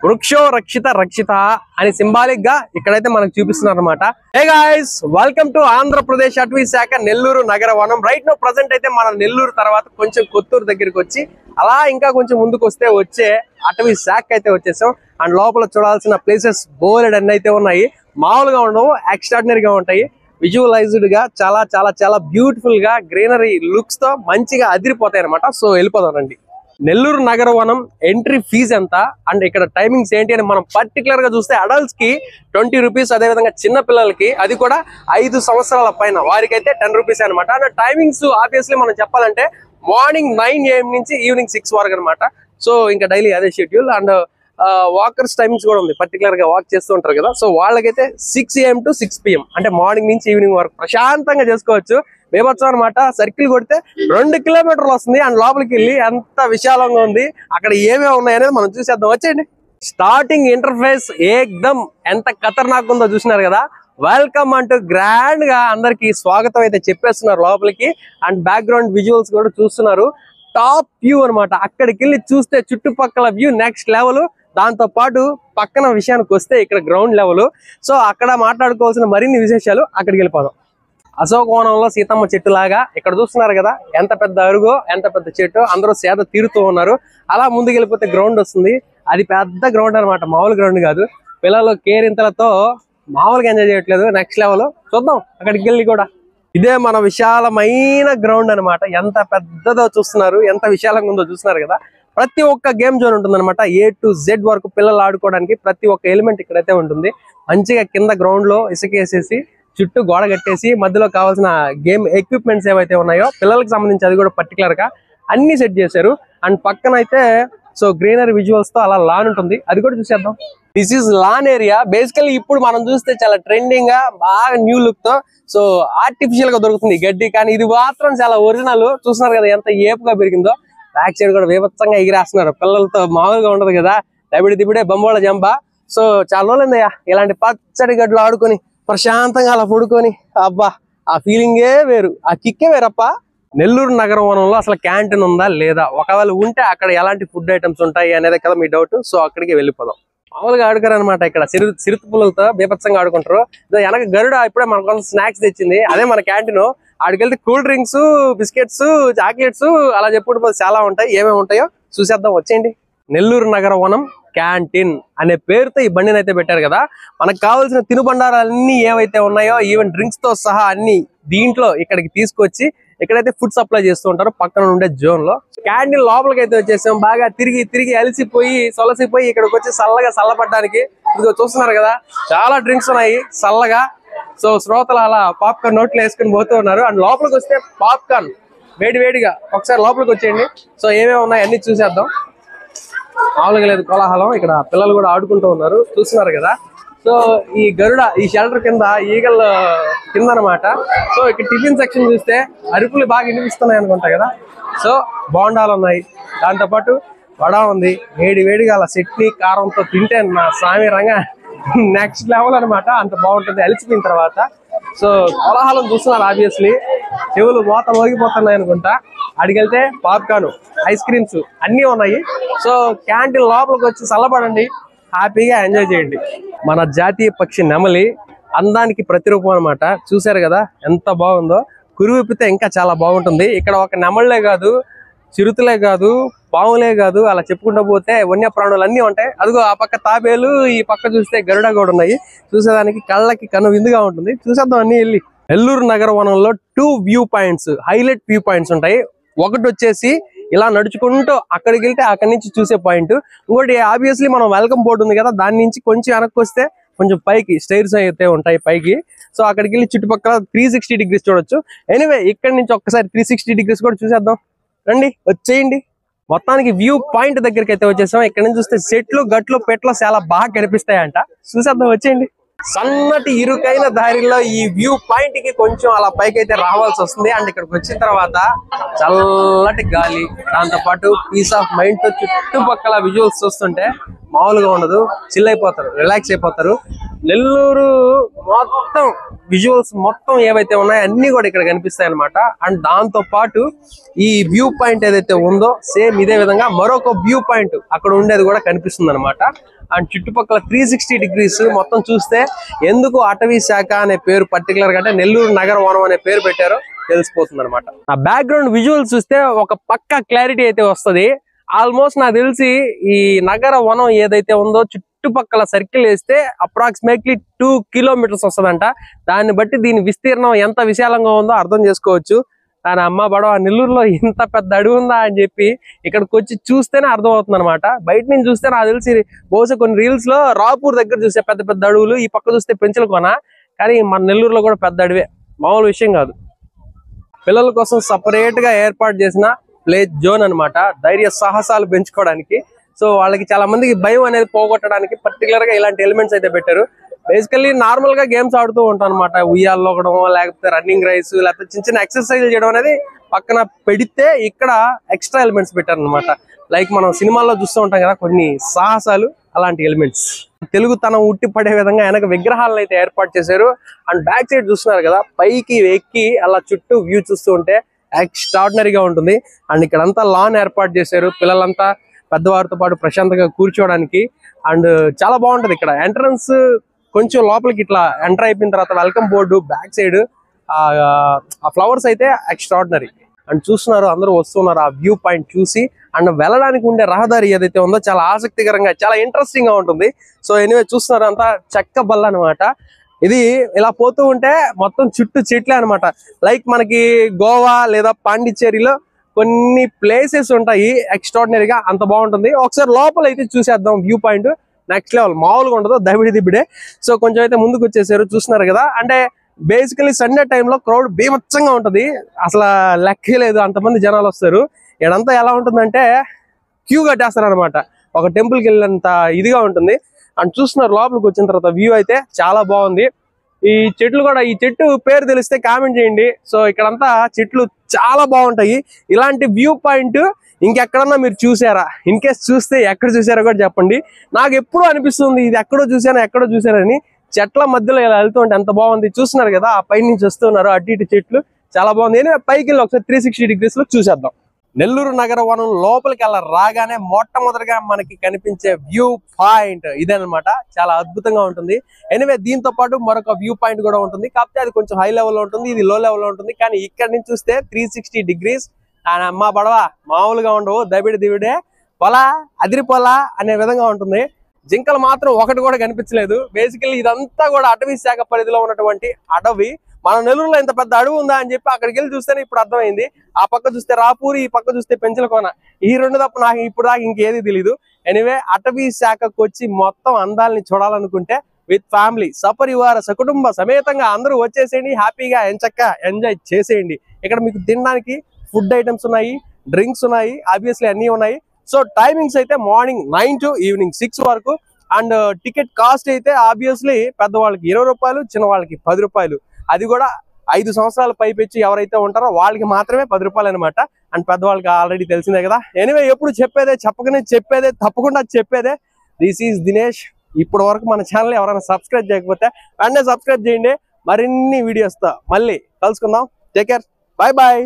వృక్షో రక్షిత రక్షిత అని సింబాలిక్ గా ఇక్కడైతే మనకు చూపిస్తున్నారు అనమాట. Hey guys, welcome to Andhra Pradesh అటవీ శాఖ నెల్లూరు నగర వనం. రైట్ నో ప్రజెంట్ అయితే మనం నెల్లూరు తర్వాత కొంచెం కొత్తూరు దగ్గరికి వచ్చి అలా ఇంకా కొంచెం ముందుకు వస్తే వచ్చే అటవీ శాఖ అయితే వచ్చేసాం. అండ్ లోపల చూడాల్సిన ప్లేసెస్ బోలెడ్ అన్ని అయితే ఉన్నాయి. మామూలుగా ఉండవు, ఎక్స్ట్రాడినరీగా ఉంటాయి. విజువలైజ్డ్ గా చాలా చాలా చాలా బ్యూటిఫుల్ గా గ్రీనరీ లుక్స్ తో మంచిగా అదిరిపోతాయి అనమాట. సో వెళ్ళిపోదాం రండి. నెల్లూరు నగర వనం ఎంట్రీ ఫీజు ఎంత అండ్ ఇక్కడ టైమింగ్స్ ఏంటి అని మనం పర్టికులర్ గా చూస్తే అడల్ట్స్ కి 20 రూపీస్, అదేవిధంగా చిన్న పిల్లలకి అది కూడా 5 సంవత్సరాల పైన వారికి అయితే 10 రూపీస్ అనమాట. అండ్ టైమింగ్స్ ఆబ్వియస్లీ మనం చెప్పాలంటే మార్నింగ్ 9 AM నుంచి ఈవినింగ్ 6 వరకు అనమాట. సో ఇంకా డైలీ అదే షెడ్యూల్. అండ్ వాకర్స్ టైమింగ్స్ కూడా ఉంది, పర్టికులర్ గా వాక్ చేస్తూ ఉంటారు కదా. సో వాళ్ళకైతే 6 AM to 6 PM అంటే మార్నింగ్ నుంచి ఈవినింగ్ వరకు ప్రశాంతంగా చేసుకోవచ్చు. బేబత్సం అనమాట. సర్కిల్ కొడితే 2 కిలోమీటర్లు వస్తుంది. అండ్ లోపలికి వెళ్ళి ఎంత విశాలంగా ఉంది, అక్కడ ఏమేమి ఉన్నాయి అనేది మనం చూసేద్దాం. వచ్చేయండి. స్టార్టింగ్ ఇంటర్ఫేస్ ఏకదమ్ ఎంత ఖతర్నాక్ ఉందో చూసినారు కదా. వెల్కమ్ అంటూ గ్రాండ్ గా అందరికి స్వాగతం అయితే చెప్పేస్తున్నారు లోపలికి. అండ్ బ్యాక్గ్రౌండ్ విజువల్స్ కూడా చూస్తున్నారు. టాప్ వ్యూ అనమాట. అక్కడికి వెళ్ళి చూస్తే చుట్టుపక్కల వ్యూ నెక్స్ట్ లెవెల్. దాంతో పాటు పక్కన విషయానికి వస్తే ఇక్కడ గ్రౌండ్ లెవెల్. సో అక్కడ మాట్లాడుకోవాల్సిన మరిన్ని విశేషాలు అక్కడికి వెళ్ళిపోదాం. అశోకవనంలో సీతమ్మ చెట్టు లాగా ఇక్కడ చూస్తున్నారు కదా, ఎంత పెద్ద అరుగో, ఎంత పెద్ద చెట్టు. అందరూ సేద తీరుతూ ఉన్నారు. అలా ముందుకు వెళ్ళిపోతే గ్రౌండ్ వస్తుంది. అది పెద్ద గ్రౌండ్ అనమాట, మామూలు గ్రౌండ్ కాదు. పిల్లలు కేరింతలతో మామూలుగా ఎంజాయ్ చేయట్లేదు, నెక్స్ట్ లెవెల్. చూద్దాం అక్కడికి వెళ్ళి కూడా. ఇదే మన విశాలమైన గ్రౌండ్ అనమాట. ఎంత పెద్దదో చూస్తున్నారు, ఎంత విశాలంగా ఉందో చూస్తున్నారు కదా. ప్రతి ఒక్క గేమ్ జోన్ ఉంటుంది అనమాట. A to Z వరకు పిల్లలు ఆడుకోవడానికి ప్రతి ఒక్క ఎలిమెంట్ ఇక్కడైతే ఉంటుంది. మంచిగా కింద గ్రౌండ్ లో ఇసుకేసేసి చుట్టూ గోడ కట్టేసి మధ్యలో కావాల్సిన గేమ్ ఎక్విప్మెంట్స్ ఏవైతే ఉన్నాయో పిల్లలకు సంబంధించి అది కూడా పర్టికులర్ గా అన్ని సెట్ చేశారు. అండ్ పక్కన అయితే సో గ్రీనరీ విజువల్స్ తో అలా లాన్ ఉంటుంది, అది కూడా చూసేద్దాం. This is lawn area. Basically ఇప్పుడు మనం చూస్తే చాలా ట్రెండింగ్ గా బాగా న్యూ లుక్ తో సో ఆర్టిఫిషియల్ గా దొరుకుతుంది గడ్డి, కానీ ఇది మాత్రం చాలా ఒరిజినల్. చూస్తున్నారు కదా ఎంత ఏపుగా పెరిగిందో. బ్యాక్ సైడ్ కూడా వేవత్సంగా ఎగిరేస్తున్నారు. పిల్లలతో మామూలుగా ఉండదు కదా, దిబిడే బొమ్మల జంప. సో చాలా రోజులైందయ్యా ఇలాంటి పచ్చడి గడ్డలు ఆడుకొని ప్రశాంతంగా అలా పడుకొని. అబ్బా, ఆ ఫీలింగే వేరు, ఆ కిక్కే వేరప్ప. నెల్లూరు నగర వనంలో అసలు క్యాంటీన్ ఉందా లేదా, ఒకవేళ ఉంటే అక్కడ ఎలాంటి ఫుడ్ ఐటమ్స్ ఉంటాయి అనేది కదా మీ డౌట్. సో అక్కడికి వెళ్ళిపోదాం. మామూలుగా ఆడుకోరు అనమాట. ఇక్కడ సిరుతు పుల్లలతో బీభత్సంగా ఆడుకుంటారు. వెనక గరుడ ఇప్పుడే మన కోసం స్నాక్స్ తెచ్చింది, అదే మన క్యాంటీన్. ఆడికెళ్తే కూల్ డ్రింక్స్, బిస్కెట్స్, చాక్లెట్స్ అలా చెప్పుకుంటూ చాలా ఉంటాయి. ఏమేమి ఉంటాయో చూసేద్దాం, వచ్చేయండి. నెల్లూరు నగర వనం క్యాంటీన్ అనే పేరుతో ఈ బండిని అయితే పెట్టారు కదా. మనకు కావాల్సిన తినుబండారాలన్నీ ఏవైతే ఉన్నాయో ఈవెన్ డ్రింక్స్ తో సహా అన్ని దీంట్లో ఇక్కడికి తీసుకొచ్చి ఇక్కడైతే ఫుడ్ సప్లై చేస్తూ ఉంటారు పక్కన ఉండే జోన్ లో. క్యాంటీన్ లోపలికి అయితే వచ్చేసాం. బాగా తిరిగి తిరిగి అలసిపోయి సొలసిపోయి ఇక్కడికి వచ్చి చల్లపడ్డానికి ఇదిగో చూస్తున్నారు కదా, చాలా డ్రింక్స్ ఉన్నాయి చల్లగా. సో శ్రోతలు అలా పాప్కార్న్ నోట్లో వేసుకుని పోతూ ఉన్నారు. అండ్ లోపలికి వస్తే పాప్కార్న్ వేడివేడిగా ఒకసారి లోపలికి వచ్చేయండి. సో ఏమేమి ఉన్నాయి అన్ని చూసేద్దాం. మామూలుగా లేదు కోలాహలం. ఇక్కడ పిల్లలు కూడా ఆడుకుంటూ ఉన్నారు, చూస్తున్నారు కదా. సో ఈ గరుడ ఈ షెల్టర్ కింద ఈగల్ కింద అనమాట. సో ఇక్కడ టిఫిన్ సెక్షన్ చూస్తే అరుపులు బాగా వినిపిస్తున్నాయి అనుకుంటా కదా. సో బోండాలు ఉన్నాయి, దాంతోపాటు వడ ఉంది. వేడిగా అలా చట్నీ కారంతో తింటే నా స్వామి రంగా నెక్స్ట్ లెవెల్ అనమాట. అంత బాగుంటుంది అలిసిపోయిన తర్వాత. సో కోలాహలం చూస్తున్నారు ఆబ్వియస్లీ, చెవులు మోత మోగిపోతున్నాయి అనుకుంటా. అడిగెళ్తే పాప్కార్న్, ఐస్ క్రీమ్స్ అన్నీ ఉన్నాయి. సో క్యాంటీన్ లోపలికి వచ్చి చల్లబడండి, హ్యాపీగా ఎంజాయ్ చేయండి. మన జాతీయ పక్షి నెమలి అందానికి ప్రతిరూపం అనమాట. చూసారు కదా ఎంత బాగుందో. కురువిప్పితే ఇంకా చాలా బాగుంటుంది. ఇక్కడ ఒక నెమళ్ళే కాదు, చిరుతలే కాదు, పాములే కాదు, అలా చెప్పుకుంటూ పోతే వన్యప్రాణులు అన్నీ ఉంటాయి. అదిగో ఆ పక్క తాబేలు, ఈ పక్క చూస్తే గరుడ కూడా ఉన్నాయి. చూసేదానికి కళ్ళకి కను విందుగా ఉంటుంది. చూసేద్దాం అన్ని వెళ్ళి. నెల్లూరు నగర వనంలో 2 view points, highlight view points ఉంటాయి. ఒకటి వచ్చేసి ఇలా నడుచుకుంటూ అక్కడికి వెళ్తే అక్కడి నుంచి చూసే పాయింట్. ఇంకోటి ఆబ్వియస్లీ మనం వెల్కమ్ బోర్డు ఉంది కదా, దాని నుంచి కొంచెం వెనక్కి వస్తే కొంచెం పైకి స్టైర్స్ అయితే ఉంటాయి పైకి. సో అక్కడికి వెళ్ళి చుట్టుపక్కల 360 degrees చూడొచ్చు. ఎనీవే ఇక్కడ నుంచి ఒక్కసారి 360 degrees కూడా చూసేద్దాం రండి, వచ్చేయండి. మొత్తానికి వ్యూ పాయింట్ దగ్గరికి అయితే వచ్చేసాం. ఇక్కడ నుంచి చూస్తే చెట్లు గట్లు పెట్లు చాలా బాగా కనిపిస్తాయంట. చూసేద్దాం, వచ్చేయండి. సన్నటి ఇరుకైన దారిలో ఈ వ్యూ పాయింట్ కి కొంచెం అలా పైకి అయితే రావాల్సి వస్తుంది. అండ్ ఇక్కడికి వచ్చిన తర్వాత చల్లటి గాలి, దాంతో పాటు పీస్ ఆఫ్ మైండ్ తో చుట్టుపక్కల విజువల్స్ చూస్తుంటే మామూలుగా ఉండదు. చిల్ అయిపోతారు, రిలాక్స్ అయిపోతారు. నెల్లూరు మొత్తం విజువల్స్ మొత్తం ఏవైతే ఉన్నాయో అన్ని కూడా ఇక్కడ కనిపిస్తాయి అనమాట. అండ్ దాంతో పాటు ఈ వ్యూ పాయింట్ ఏదైతే ఉందో సేమ్ ఇదే విధంగా మరొక వ్యూ పాయింట్ అక్కడ ఉండేది కూడా కనిపిస్తుంది అనమాట. అండ్ చుట్టుపక్కల 360 degrees మొత్తం చూస్తే ఎందుకు అటవీ శాఖ అనే పేరు పర్టికులర్ గా అంటే నెల్లూరు నగర వనం అనే పేరు పెట్టారో తెలిసిపోతుంది అనమాట. ఆ బ్యాక్గ్రౌండ్ విజువల్స్ చూస్తే ఒక పక్క క్లారిటీ అయితే వస్తుంది. ఆల్మోస్ట్ నాకు తెలిసి ఈ నగర వనం ఏదైతే ఉందో చుట్టుపక్కల సర్కిల్ వేస్తే అప్రాక్సిమేట్లీ 2 kilometers వస్తుందంట. దాన్ని బట్టి దీని విస్తీర్ణం ఎంత విశాలంగా ఉందో అర్థం చేసుకోవచ్చు. దాని అమ్మ బడవ నెల్లూరులో ఇంత పెద్ద అడవి ఉందా అని చెప్పి ఇక్కడికి వచ్చి చూస్తేనే అర్థం అవుతుంది అనమాట. బయట నుంచి చూస్తే నాకు తెలిసి బహుశా కొన్ని రీల్స్ లో రాపూర్ దగ్గర చూస్తే పెద్ద పెద్ద అడవులు, ఈ పక్క చూస్తే పెంచలకోన, కానీ మన నెల్లూరులో కూడా పెద్ద అడవే, మామూలు విషయం కాదు. పిల్లల కోసం సపరేట్ గా ఏర్పాటు చేసిన ప్లే జోన్ అనమాట, ధైర్య సాహసాలు పెంచుకోవడానికి. సో వాళ్ళకి చాలా మందికి భయం అనేది పోగొట్టడానికి పర్టికులర్ గా ఇలాంటి ఎలిమెంట్స్ అయితే పెట్టారు. బేసికల్లీ నార్మల్ గా గేమ్స్ ఆడుతూ ఉంటాం అనమాట, ఉయ్యాల్లో ఒకడం లేకపోతే రన్నింగ్ రైస్ లేకపోతే చిన్న చిన్న ఎక్సర్సైజ్ చేయడం అనేది పక్కన పెడితే ఇక్కడ ఎక్స్ట్రా ఎలిమెంట్స్ పెట్టారు అనమాట. లైక్ మనం సినిమాల్లో చూస్తూ ఉంటాం కదా కొన్ని సాహసాలు, అలాంటి ఎలిమెంట్స్. తెలుగుతనం ఉట్టి పడే విధంగా వెనక విగ్రహాలను అయితే ఏర్పాటు చేశారు. అండ్ బ్యాక్ సైడ్ చూస్తున్నారు కదా, పైకి ఎక్కి అలా చుట్టూ వ్యూ చూస్తూ ఉంటే ఎక్స్ట్రాడినరీగా ఉంటుంది. అండ్ ఇక్కడంతా లాన్ ఏర్పాటు చేశారు పిల్లలంతా పెద్దవారితో పాటు ప్రశాంతంగా కూర్చోవడానికి. అండ్ చాలా బాగుంటది ఇక్కడ. ఎంట్రన్స్ కొంచెం లోపలికి ఇట్లా ఎంటర్ అయిపోయిన తర్వాత వెల్కమ్ బోర్డు బ్యాక్ సైడ్ ఆ ఫ్లవర్స్ అయితే ఎక్స్ట్రాడినరీ. అండ్ చూస్తున్నారు అందరూ వస్తున్నారు ఆ వ్యూ పాయింట్ చూసి. అండ్ వెళ్ళడానికి ఉండే రహదారి ఏదైతే ఉందో చాలా ఆసక్తికరంగా చాలా ఇంట్రెస్టింగ్ గా ఉంటుంది. సో ఎనివే చూస్తున్నారు అంతా చెక్క బల్ల అనమాట. ఇది ఇలా పోతూ ఉంటే మొత్తం చుట్టూ చెట్లే అనమాట. లైక్ మనకి గోవా లేదా పాండిచ్చేరిలో కొన్ని ప్లేసెస్ ఉంటాయి ఎక్స్ట్రాడినరీగా, అంత బాగుంటుంది. ఒకసారి లోపల అయితే చూసేద్దాం. వ్యూ పాయింట్ నెక్స్ట్ లెవెల్, మామూలుగా ఉండదు, దబిడి దిబిడే. సో కొంచెం అయితే ముందుకు వచ్చేసారు, చూస్తున్నారు కదా. అంటే బేసికలీ సండే టైంలో క్రౌడ్ బీభత్సంగా ఉంటది, అసలు లెక్కే లేదు, అంతమంది జనాలు వస్తారు. ఇక్కడంతా ఎలా ఉంటుందంటే క్యూ కట్టేస్తారు అనమాట, ఒక టెంపుల్కి వెళ్ళినంత ఇదిగా ఉంటుంది. అండ్ చూస్తున్నారు లోపలికి వచ్చిన తర్వాత వ్యూ అయితే చాలా బాగుంది. ఈ చెట్లు కూడా, ఈ చెట్టు పేరు తెలిస్తే కామెంట్ చేయండి. సో ఇక్కడంతా చెట్లు చాలా బాగుంటాయి. ఇలాంటి వ్యూ పాయింట్ ఇంకెక్కడన్నా మీరు చూసారా? ఇన్ కేస్ చూస్తే ఎక్కడ చూసారో కూడా చెప్పండి. నాకు ఎప్పుడూ అనిపిస్తుంది ఇది ఎక్కడో చూసానని. చెట్ల మధ్యలో ఇలా వెళ్తూ ఉంటే ఎంత బాగుంది. చూస్తున్నారు కదా, ఆ పై నుంచి వస్తున్నారు అటు ఇటు చెట్లు, చాలా బాగుంది. పైకి వెళ్ళి ఒకసారి 360 degrees లో చూసేద్దాం. నెల్లూరు నగర వనం లోపలికి అలా రాగానే మొట్టమొదటిగా మనకి కనిపించే వ్యూ పాయింట్ ఇదేనమాట. చాలా అద్భుతంగా ఉంటుంది. ఎనివే దీంతో పాటు మరొక వ్యూ పాయింట్ కూడా ఉంటుంది, కాకపోతే అది కొంచెం హై లెవెల్లో ఉంటుంది, ఇది లో లెవెల్లో ఉంటుంది. కానీ ఇక్కడ నుంచి చూస్తే 360 degrees అమ్మ బడవ మామూలుగా ఉండవు, దబిడి దివిడే, పొలా అదిరిపోలా అనే విధంగా ఉంటుంది. జింకలు మాత్రం ఒకటి కూడా కనిపించలేదు. బేసికల్లీ ఇదంతా కూడా అటవీ శాఖ పరిధిలో ఉన్నటువంటి అడవి. మన నెల్లూరులో ఇంత పెద్ద అడవి ఉందా అని చెప్పి అక్కడికి వెళ్ళి చూస్తేనే ఇప్పుడు అర్థమైంది. ఆ పక్క చూస్తే రాపూర్, ఈ పక్క చూస్తే పెంచలకోన, ఈ రెండు తప్ప నాకు ఇప్పుడు దాకా ఇంకేది తెలీదు. ఎనివే అటవీ శాఖకు వచ్చి మొత్తం అందాలని చూడాలనుకుంటే విత్ ఫ్యామిలీ సపరివార సకుటుంబ సమేతంగా అందరూ వచ్చేసేయండి, హ్యాపీగా ఎంజాయ్ చేసేయండి. ఇక్కడ మీకు తినడానికి ఫుడ్ ఐటమ్స్ ఉన్నాయి, డ్రింక్స్ ఉన్నాయి, ఆబ్వియస్లీ అన్ని ఉన్నాయి. సో టైమింగ్స్ అయితే మార్నింగ్ 9 to ఈవినింగ్ 6 వరకు. అండ్ టికెట్ కాస్ట్ అయితే ఆబ్వియస్లీ పెద్దవాళ్ళకి 20 రూపాయలు, చిన్న వాళ్ళకి 10 రూపాయలు. అది కూడా 5 సంవత్సరాల పైపెచ్చి ఎవరైతే ఉంటారో వాళ్ళకి మాత్రమే 10 రూపాయలు అనమాట. అండ్ పెద్దవాళ్ళకి ఆల్రెడీ తెలిసిందే కదా. ఎనివే ఎప్పుడు చెప్పేదే, చెప్పకనే చెప్పేదే, తప్పకుండా చెప్పేదే. This is Dinesh. ఇప్పటి వరకు మన ఛానల్ ఎవరైనా సబ్స్క్రైబ్ చేయకపోతే వెంటనే సబ్స్క్రైబ్ చేయండి. మరిన్ని వీడియోస్తో మళ్ళీ కలుసుకుందాం. Take care, bye bye.